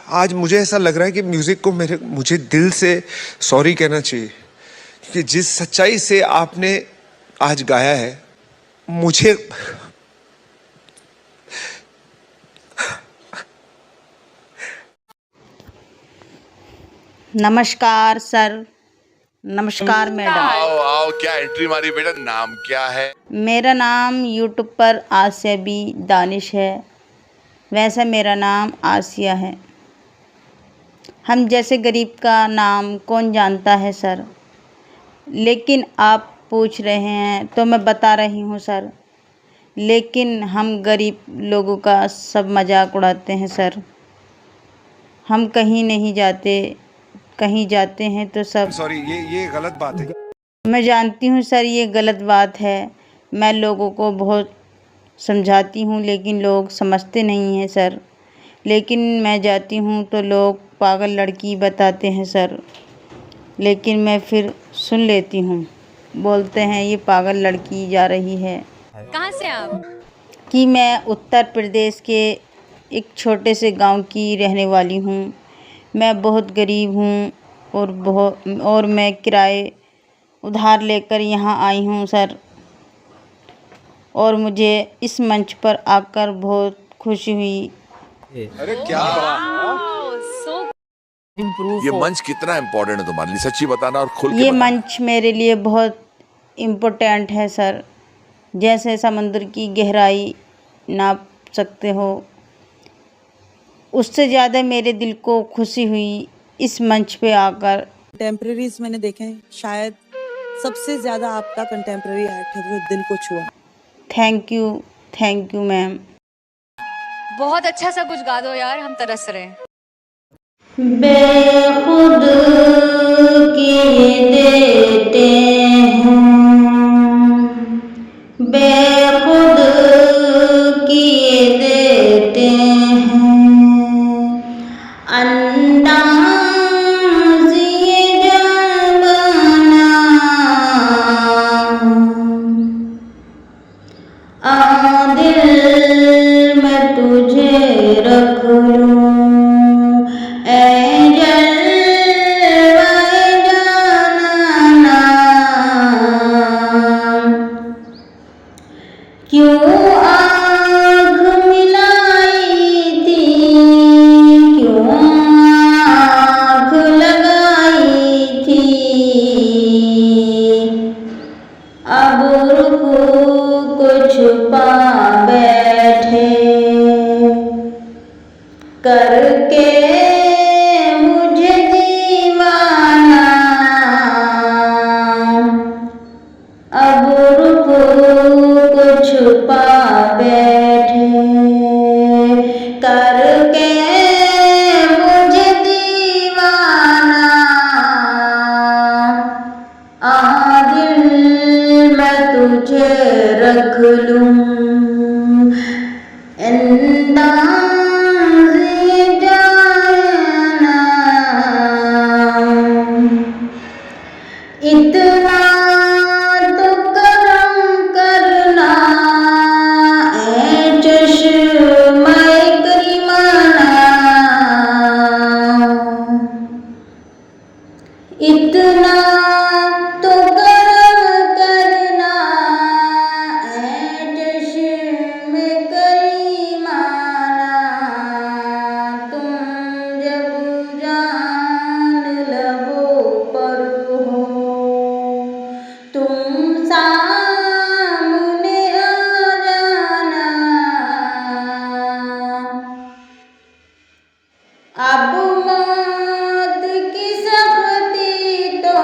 आज मुझे ऐसा लग रहा है कि म्यूजिक को मुझे दिल से सॉरी कहना चाहिए, क्योंकि जिस सच्चाई से आपने आज गाया है मुझे नमस्कार सर, नमस्कार मैडम। आओ आओ, क्या एंट्री मारी बेटा, नाम क्या है? मेरा नाम यूट्यूब पर आसिया बी दानिश है। वैसे मेरा नाम आसिया है। हम जैसे गरीब का नाम कौन जानता है सर, लेकिन आप पूछ रहे हैं तो मैं बता रही हूँ सर। लेकिन हम गरीब लोगों का सब मजाक उड़ाते हैं सर। हम कहीं नहीं जाते, कहीं जाते हैं तो सब सॉरी, ये गलत बात है। मैं जानती हूँ सर, ये गलत बात है। मैं लोगों को बहुत समझाती हूँ लेकिन लोग समझते नहीं हैं सर। लेकिन मैं जाती हूँ तो लोग पागल लड़की बताते हैं सर, लेकिन मैं फिर सुन लेती हूँ। बोलते हैं ये पागल लड़की जा रही है। कहाँ से आप? कि मैं उत्तर प्रदेश के एक छोटे से गांव की रहने वाली हूँ। मैं बहुत गरीब हूँ और मैं किराए उधार लेकर यहाँ आई हूँ सर। और मुझे इस मंच पर आकर बहुत खुशी हुई। अरे क्या ये मंच कितना इम्पोर्टेंट है तुम्हारे लिए, सच्ची बताना और खुल के ये बताना। मंच मेरे लिए बहुत इम्पोर्टेंट है सर। जैसे समुद्र की गहराई नाप सकते हो, उससे ज़्यादा मेरे दिल को खुशी हुई इस मंच पे आकर। कंटेम्प्रेरीज मैंने देखे हैं, शायद सबसे ज़्यादा आपका कंटेम्प्रेरी एक्ट है जो दिल को छुआ। Thank you ma'am. बहुत अच्छा सा कुछ गा दो यार, हम तरस रहे हैं। बेखुद किए देते हैं, बेखुद किए देते हैं, अंदाज़ ये जान बना, दिल में तुझे रख लूं, क्यों आँख मिलाई थी, क्यों आँख लगाई थी, अब रुखों को छुपा बैठे करके मुझे दीवाना, अब रुखों को छुपा बैठे करके मुझे दीवाना, दिल मैं तुझे रख लूं, अंदाज़ ये जाना, इतना तो करम करना ऐ चश्मे करीमाना, इतना तो करम करना ऐ चश्मे करीमाना, तुम जब जान लबों पर हो, तुम सामने आ जाना, अब मौत की सख्ती तो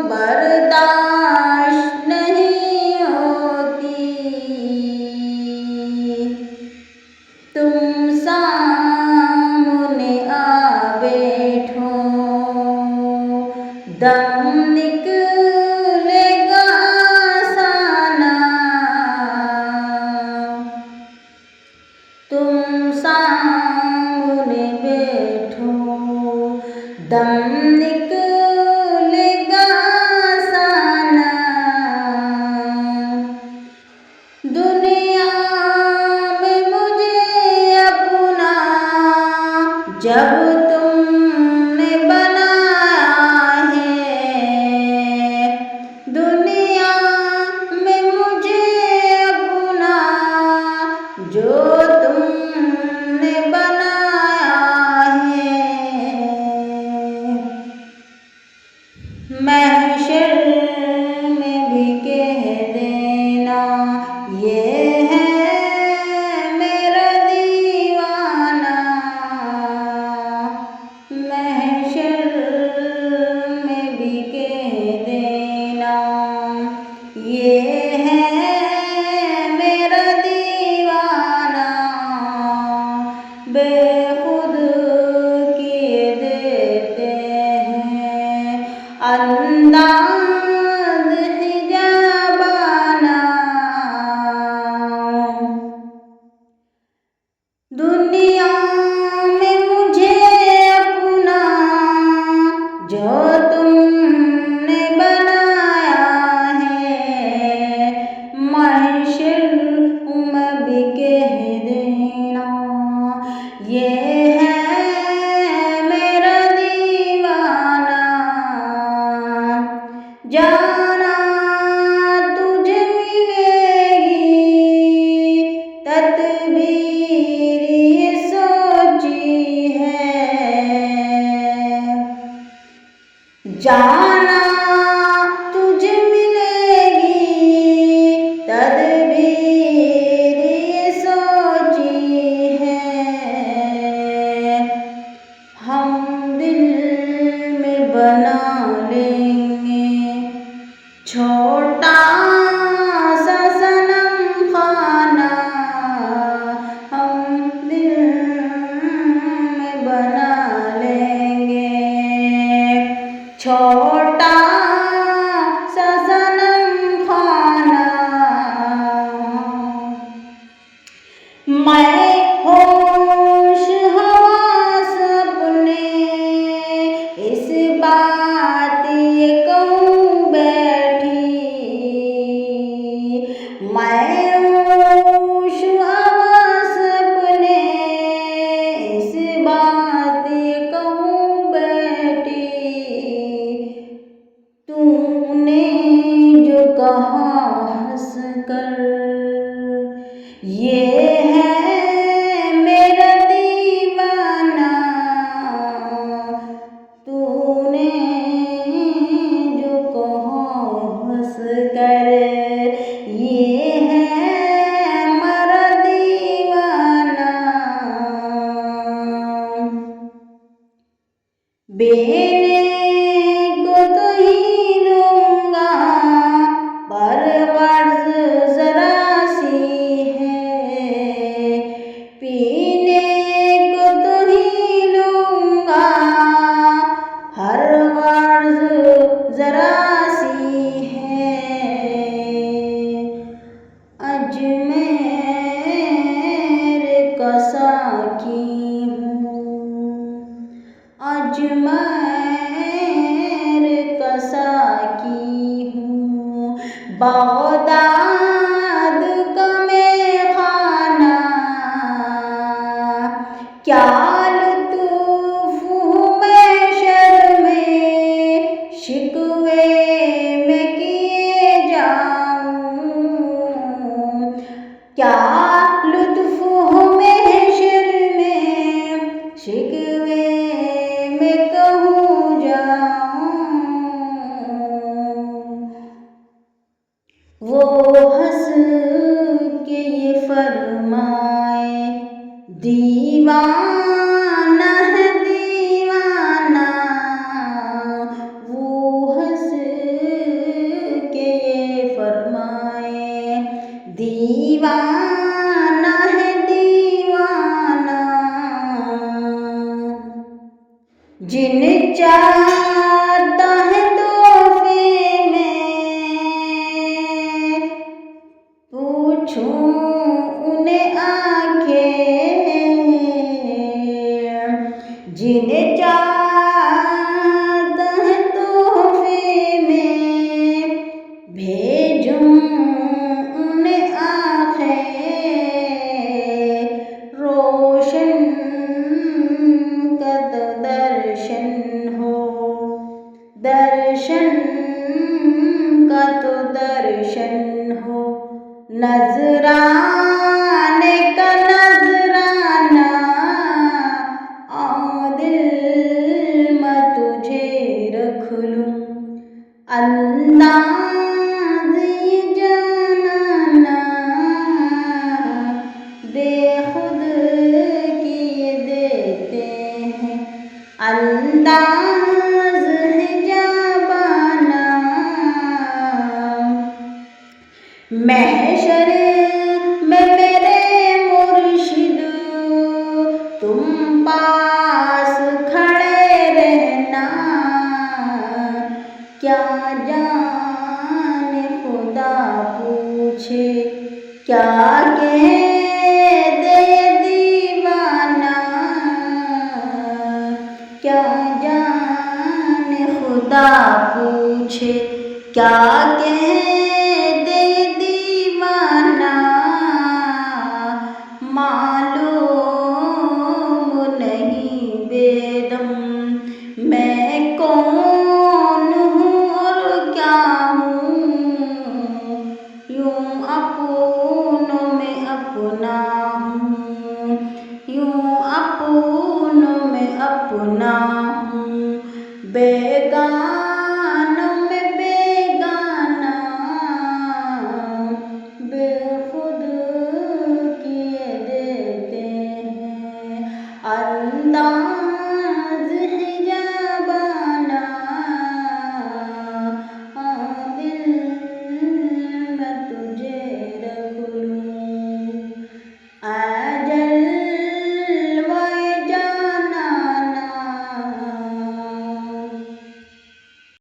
बर्दाश्त नहीं होती, तुम सामने आ बैठो, दम निकलेगा आसाना, तुम सामने बैठो, दम निकलेगा आसाना, दुनिया में मुझे अपना जब तुमने बनाया है दुनिया में मुझे अपना, जो तुमने बनाया है, महशर में भी कह देना ये है मेरा दीवाना, महशर में भी कह देना ये है मेरा दीवाना, बेखुद किए देते हैं अंदाज़ हिजाबाना, दुनिया में मुझे अपना, जो तुमने बनाया है, महशर में भी कह देना ये है मेरा दीवाना, जाना तुझे मिलेगी तदबीर ये सोची है, जाना तुझे मिलेगी तदबीर ये सोची है, हम दिल में बना लेंगे छोटा सा सनम खाना, हम दिल में बना लेंगे छोटा सा सनम खाना, मैं होश हवास अपने इस बात ये कहूँ बैठी, मैं होश हवास अपने इस बात ये कहूँ बैठी, तूने जो कहा हंस कर ये है मेरा दीवाना, तूने जो कहा हंस कर ये है मेरा दीवाना, बेने को तो ही लूँगा पर कर्ज जरा सी है, पीने को तो ही लूँगा हर कर्ज जरा सी है, अजमेर का साकी हूँ, अजमेर का साकी हूँ, बगदाद का मेखाना, क्या लुत्फ़ हूँ महशर में शिकवे में किए जाऊँ, क्या लुत्फ़ हूँ महशर में शिकवे में कहूँ जाऊँ, वो हंस के ये फरमाए दीवाना है दीवाना, वो हंस के ये फरमाए दीवाना है दीवाना, जिन चाहता है तोहफे में पूछूं उन्हें आंखें, जिन चाहता है तोहफे में भेजूं उन्हें आंखें, रोशन क्या जाने खुदा पूछे क्या कह दे दीवाना, क्या जाने खुदा पूछे क्या कह दे दीवाना, मालूम नहीं बेदम मैं कौन हूँ और क्या हूँ, यूं अपनों में अपना हूँ, यूं अपनों में अपना हूँ, बेगानों में बेगाना, बेखुद किए देते हैं अंदाज